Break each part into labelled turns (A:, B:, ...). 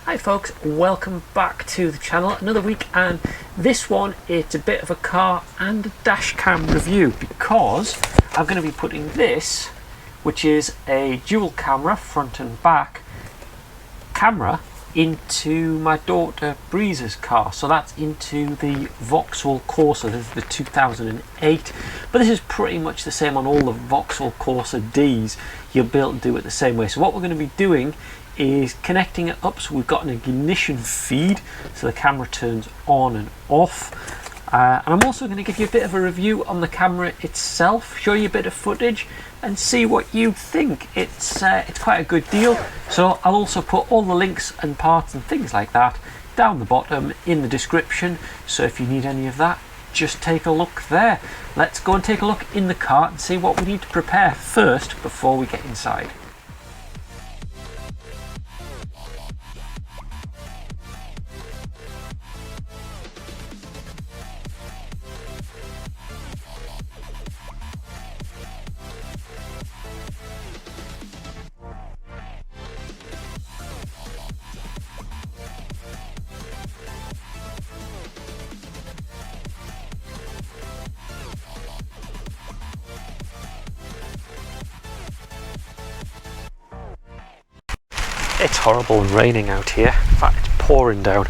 A: Hi folks, welcome back to the channel. Another week, and this one it's a bit of a car and a dash cam review because I'm going to be putting this, which is a dual camera front and back camera, into my daughter Breeze's car. So that's into the Vauxhall Corsa. This is the 2008, but this is pretty much the same on all the Vauxhall Corsa Ds. You'll be able to do it the same way. So what we're going to be doing is connecting it up, so we've got an ignition feed so the camera turns on and off, and I'm also going to give you a bit of a review on the camera itself, show you a bit of footage and see what you think. It's quite a good deal, so I'll also put all the links and parts and things like that down the bottom in the description, so if you need any of that, just take a look there. Let's go and take a look in the car and see what we need to prepare first before we get inside. It's horrible and raining out here. In fact, it's pouring down,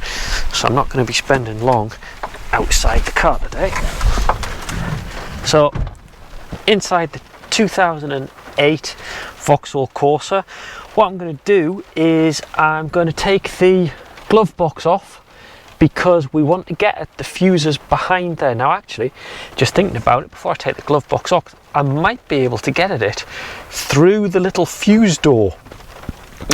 A: so I'm not going to be spending long outside the car today. So inside the 2008 Vauxhall Corsa, what I'm going to do is I'm going to take the glove box off because we want to get at the fuses behind there. Now actually, just thinking about it, before I take the glove box off, I might be able to get at it through the little fuse door,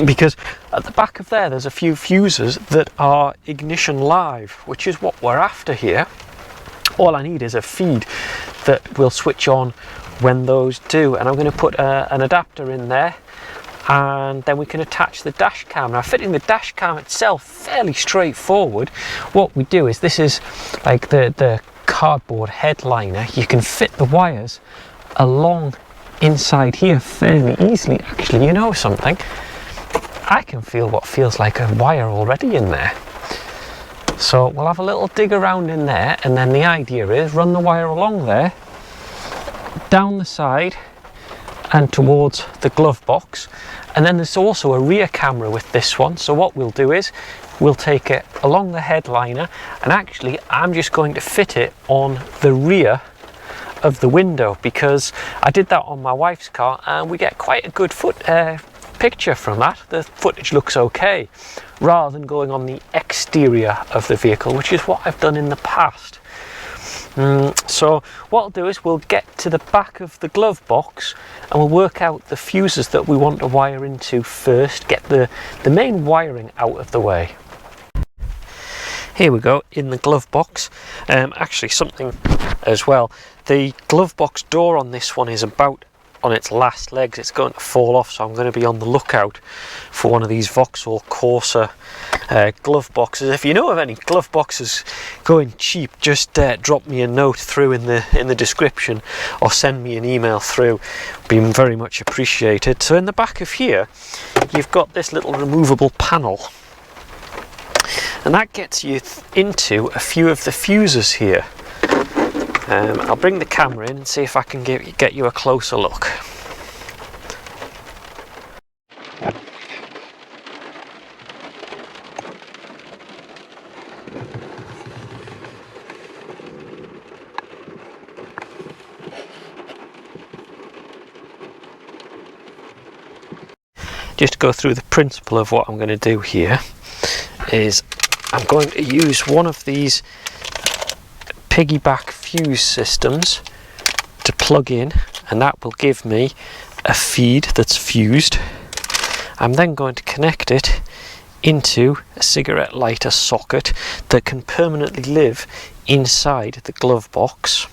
A: because at the back of there's a few fuses that are ignition live, which is what we're after here. All I need is a feed that will switch on when those do, and I'm going to put an adapter in there, and then we can attach the dash cam. Now fitting the dash cam itself, fairly straightforward. What we do is, this is like the cardboard headliner. You can fit the wires along inside here fairly easily. Actually, you know something? I can feel what feels like a wire already in there. So we'll have a little dig around in there, and then the idea is run the wire along there, down the side and towards the glove box. And then there's also a rear camera with this one. So what we'll do is we'll take it along the headliner, and actually I'm just going to fit it on the rear of the window, because I did that on my wife's car and we get quite a good picture from that. The footage looks okay, rather than going on the exterior of the vehicle, which is what I've done in the past. So what I'll do is we'll get to the back of the glove box and we'll work out the fuses that we want to wire into first, get the main wiring out of the way. Here we go in the glove box. Actually, something as well, the glove box door on this one is about on its last legs. It's going to fall off, so I'm going to be on the lookout for one of these Vauxhall Corsa glove boxes. If you know of any glove boxes going cheap, just drop me a note through in the description, or send me an email through. Be very much appreciated. So in the back of here you've got this little removable panel, and that gets you into a few of the fuses here. I'll bring the camera in and see if I can get you a closer look. Just to go through the principle of what I'm going to do here is I'm going to use one of these Piggyback fuse systems to plug in, and that will give me a feed that's fused. I'm then going to connect it into a cigarette lighter socket that can permanently live inside the glove box,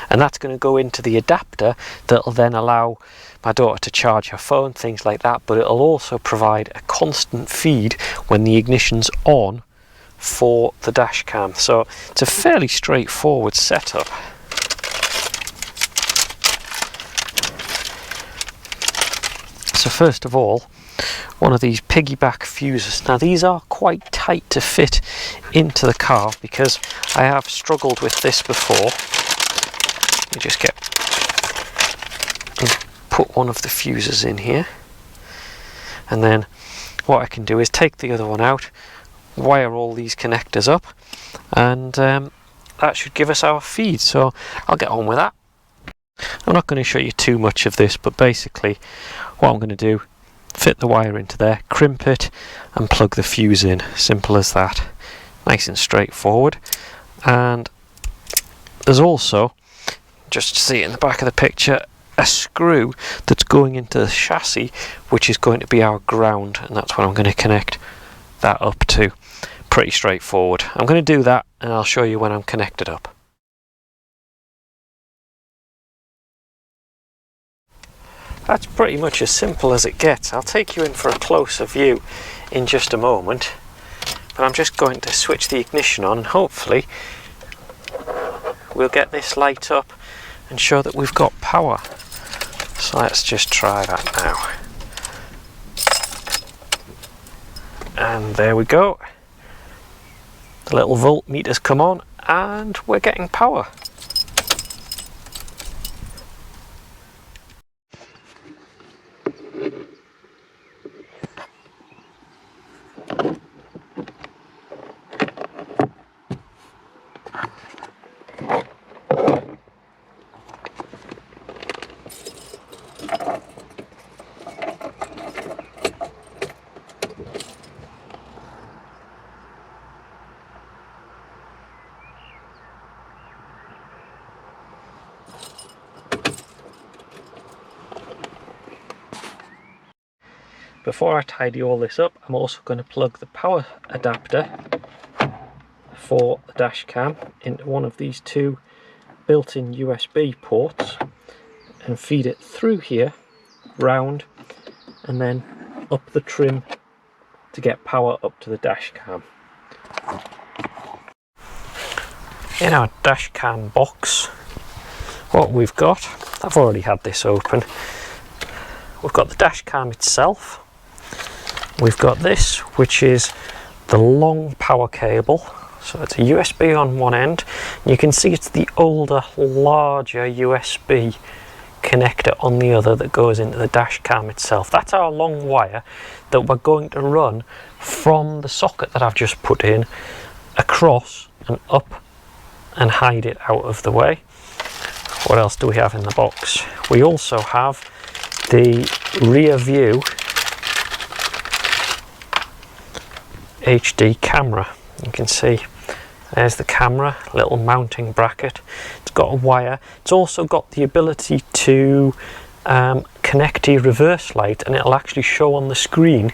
A: and that's going to go into the adapter that will then allow my daughter to charge her phone, things like that, but it'll also provide a constant feed when the ignition's on for the dash cam. So it's a fairly straightforward setup. So first of all, one of these Piggyback fuses. Now these are quite tight to fit into the car because I have struggled with this before. You just put one of the fuses in here, and then what I can do is take the other one out, wire all these connectors up, and that should give us our feed. So I'll get on with that. I'm not going to show you too much of this, but basically what I'm going to do, fit the wire into there, crimp it and plug the fuse in. Simple as that. Nice and straightforward. And there's also, just to see it in the back of the picture, a screw that's going into the chassis, which is going to be our ground, and that's what I'm going to connect that up to. Pretty straightforward. I'm going to do that and I'll show you when I'm connected up. That's pretty much as simple as it gets. I'll take you in for a closer view in just a moment, but I'm just going to switch the ignition on and hopefully we'll get this light up and show that we've got power. So let's just try that now. And there we go. The little voltmeters come on and we're getting power. Before I tidy all this up, I'm also going to plug the power adapter for the dash cam into one of these two built-in USB ports and feed it through here, round, and then up the trim to get power up to the dash cam. In our dash cam box, what we've got, I've already had this open, we've got the dash cam itself. We've got this, which is the long power cable. So it's a USB on one end. You can see it's the older, larger USB connector on the other that goes into the dash cam itself. That's our long wire that we're going to run from the socket that I've just put in across and up and hide it out of the way. What else do we have in the box? We also have the rear view HD camera. You can see there's the camera, little mounting bracket. It's got a wire. It's also got the ability to connect a reverse light, and it'll actually show on the screen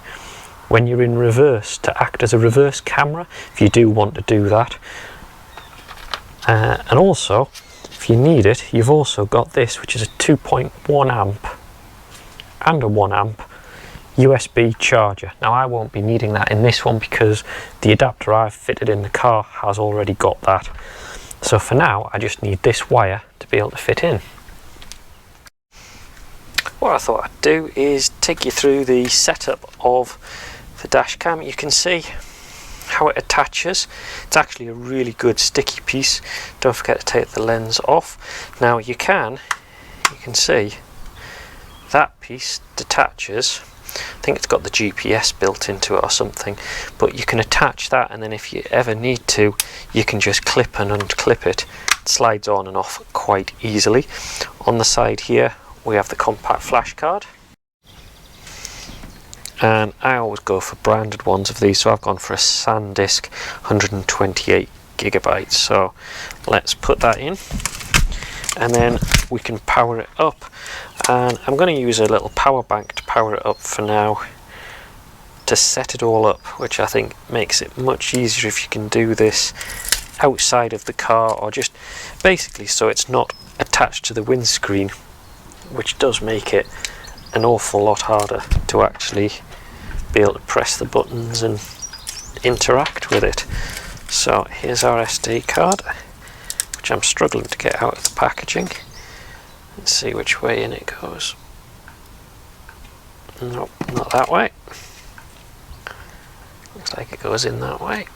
A: when you're in reverse to act as a reverse camera if you do want to do that. And also, if you need it, you've also got this, which is a 2.1 amp and a 1 amp USB charger. Now I won't be needing that in this one because the adapter I've fitted in the car has already got that. So for now I just need this wire to be able to fit in. What I thought I'd do is take you through the setup of the dash cam. You can see how it attaches. It's actually a really good sticky piece. Don't forget to take the lens off. Now you can see that piece detaches. I think it's got the GPS built into it or something, but you can attach that, and then if you ever need to, you can just clip and unclip it. It slides on and off quite easily. On the side here we have the compact flash card, and I always go for branded ones of these, so I've gone for a SanDisk 128 gigabytes. So let's put that in, and then we can power it up. And I'm going to use a little power bank to power it up for now, to set it all up, which I think makes it much easier if you can do this outside of the car, or just basically so it's not attached to the windscreen, which does make it an awful lot harder to actually be able to press the buttons and interact with it. So here's our SD card, which I'm struggling to get out of the packaging. Let's see which way in it goes. Nope, not that way. Looks like it goes in that way.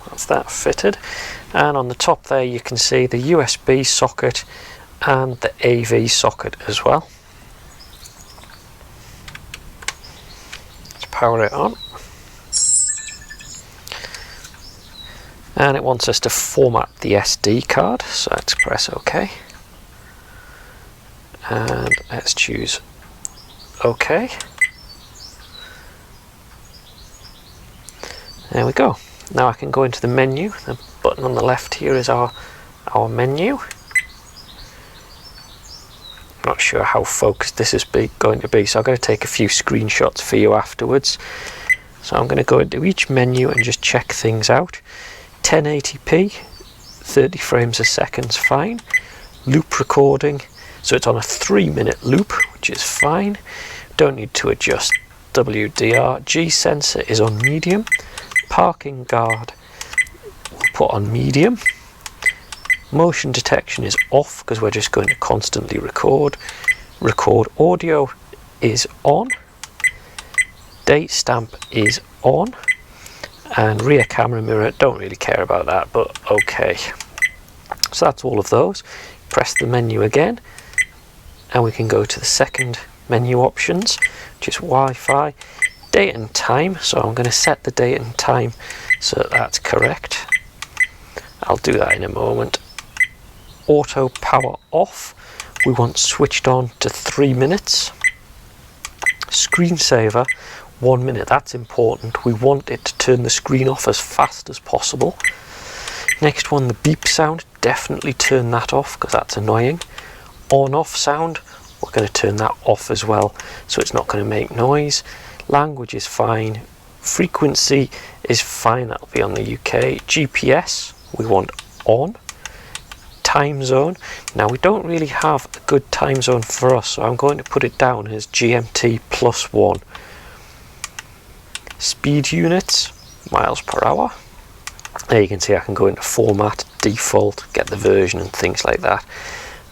A: That's that fitted. And on the top there you can see the USB socket and the AV socket as well. Let's power it on. And it wants us to format the SD card, so let's press OK. And let's choose OK. There we go. Now I can go into the menu. The button on the left here is our menu. I'm not sure how focused this is going to be, so I'm going to take a few screenshots for you afterwards. So I'm going to go into each menu and just check things out. 1080p, 30 frames a second is fine. Loop recording, so it's on a 3-minute loop, which is fine. Don't need to adjust WDR. G sensor is on medium. Parking guard we'll put on medium. Motion detection is off because we're just going to constantly record. Record audio is on. Date stamp is on. And rear camera mirror, don't really care about that, but okay. So that's all of those. Press the menu again and we can go to the second menu options, which is Wi-Fi, date and time. So I'm going to set the date and time so that's correct. I'll do that in a moment. Auto power off, we want switched on to 3 minutes. Screensaver, 1 minute, that's important. We want it to turn the screen off as fast as possible. Next one, the beep sound, definitely turn that off because that's annoying. On off sound, we're going to turn that off as well, so it's not going to make noise. Language is fine. Frequency is fine, that'll be on the UK. GPS, we want on. Time zone, now we don't really have a good time zone for us, so I'm going to put it down as GMT +1. Speed units, miles per hour. There you can see I can go into format, default, get the version and things like that.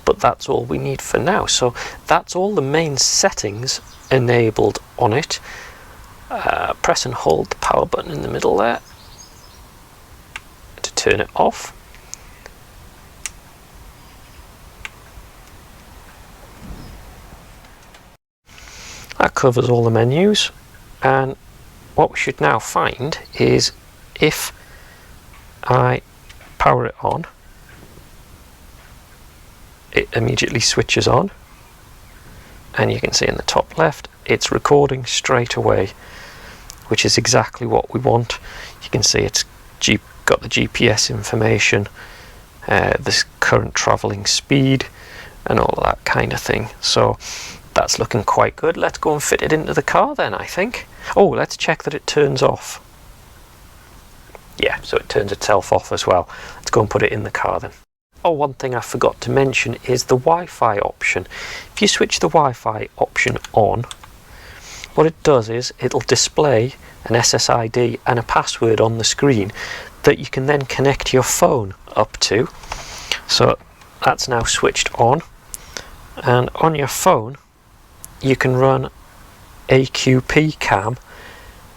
A: But that's all we need for now. So that's all the main settings enabled on it. Press and hold the power button in the middle there to turn it off. That covers all the menus, and what we should now find is if I power it on, it immediately switches on, and you can see in the top left it's recording straight away, which is exactly what we want. You can see it's got the GPS information, the current travelling speed and all that kind of thing. So that's looking quite good. Let's go and fit it into the car then, I think. Oh, let's check that it turns off. Yeah, so it turns itself off as well. Let's go and put it in the car then. Oh, one thing I forgot to mention is the Wi-Fi option. If you switch the Wi-Fi option on, what it does is it'll display an SSID and a password on the screen that you can then connect your phone up to. So that's now switched on, and on your phone you can run AQP cam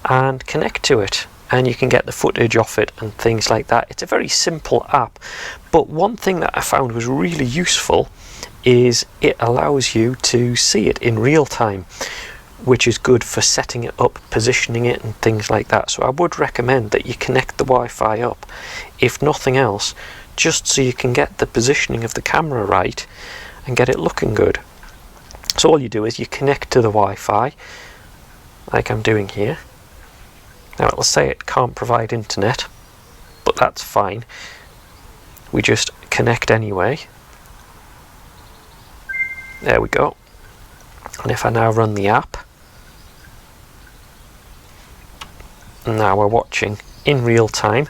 A: and connect to it, and you can get the footage off it and things like that. It's a very simple app, but one thing that I found was really useful is it allows you to see it in real time, which is good for setting it up, positioning it and things like that. So I would recommend that you connect the Wi-Fi up, if nothing else, just so you can get the positioning of the camera right and get it looking good. So all you do is you connect to the Wi-Fi, like I'm doing here. Now it'll say it can't provide internet, but that's fine. We just connect anyway. There we go. And if I now run the app, now we're watching in real time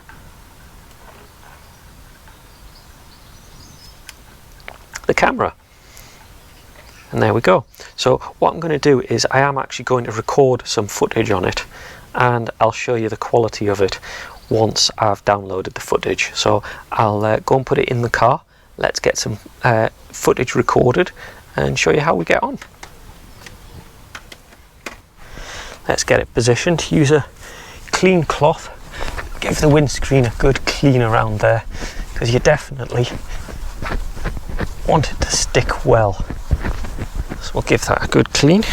A: the camera. And there we go. So what I'm going to do is I am actually going to record some footage on it, and I'll show you the quality of it once I've downloaded the footage. So I'll go and put it in the car. Let's get some footage recorded and show you how we get on. let's get it positioned. Use a clean cloth, give the windscreen a good clean around there, because you definitely want it to stick well. So we'll give that a good clean. And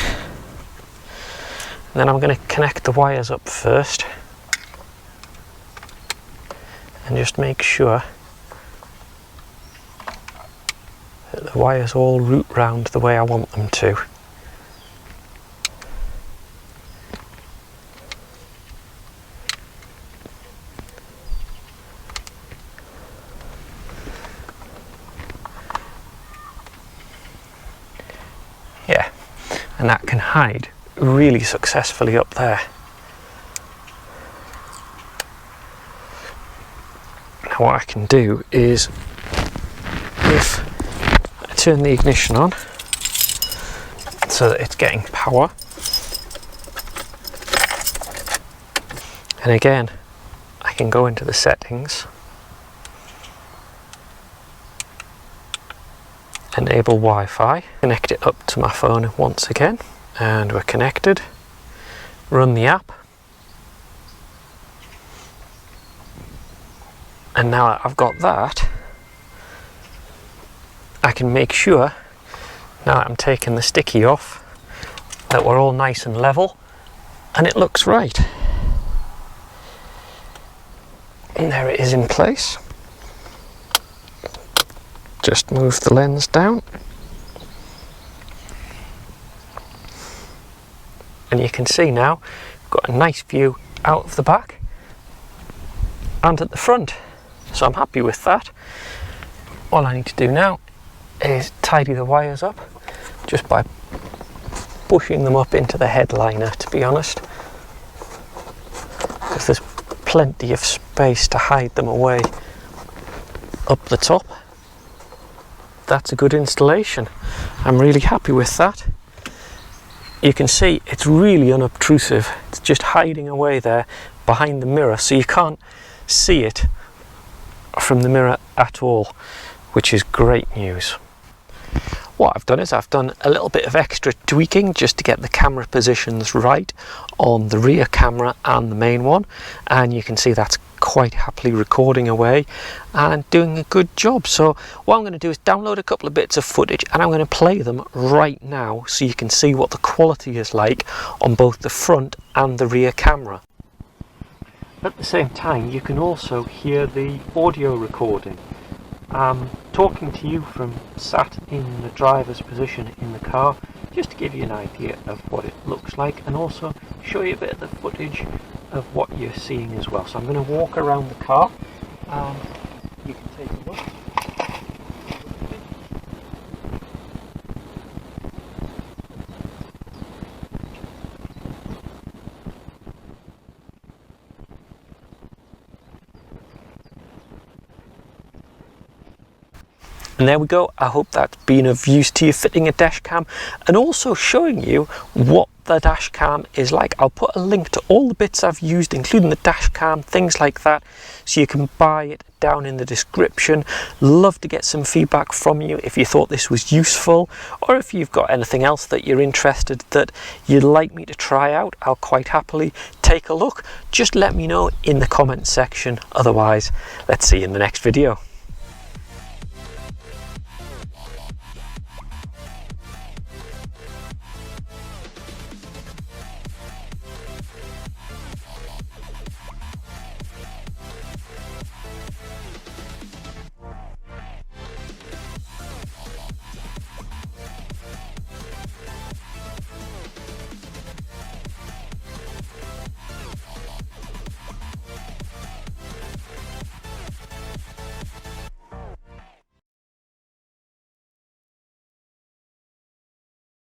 A: then I'm going to connect the wires up first and just make sure that the wires all route round the way I want them to. Yeah, and that can hide really successfully up there. Now what I can do is, if I turn the ignition on so that it's getting power, and again I can go into the settings, enable Wi-Fi, connect it up to my phone once again, and we're connected. Run the app, and now that I've got that, I can make sure, now that I'm taking the sticky off, that we're all nice and level and it looks right. And there it is in place. Just move the lens down, and you can see now we've got a nice view out of the back and at the front, so I'm happy with that. All I need to do now is tidy the wires up just by pushing them up into the headliner, to be honest, because there's plenty of space to hide them away up the top. That's a good installation. I'm really happy with that. You can see it's really unobtrusive. It's just hiding away there behind the mirror, so you can't see it from the mirror at all, which is great news. What I've done is I've done a little bit of extra tweaking just to get the camera positions right on the rear camera and the main one, and you can see that's quite happily recording away and doing a good job. So what I'm going to do is download a couple of bits of footage and I'm going to play them right now so you can see what the quality is like on both the front and the rear camera. At the same time, you can also hear the audio recording. I'm talking to you from sat in the driver's position in the car, just to give you an idea of what it looks like and also show you a bit of the footage of what you're seeing as well. So I'm going to walk around the car and you can take a look. And there we go. I hope that's been of use to you fitting a dash cam and also showing you what the dash cam is like. I'll put a link to all the bits I've used, including the dash cam, things like that, so you can buy it down in the description. Love to get some feedback from you if you thought this was useful, or if you've got anything else that you're interested that you'd like me to try out. I'll quite happily take a look. Just let me know in the comment section. Otherwise, let's see you in the next video.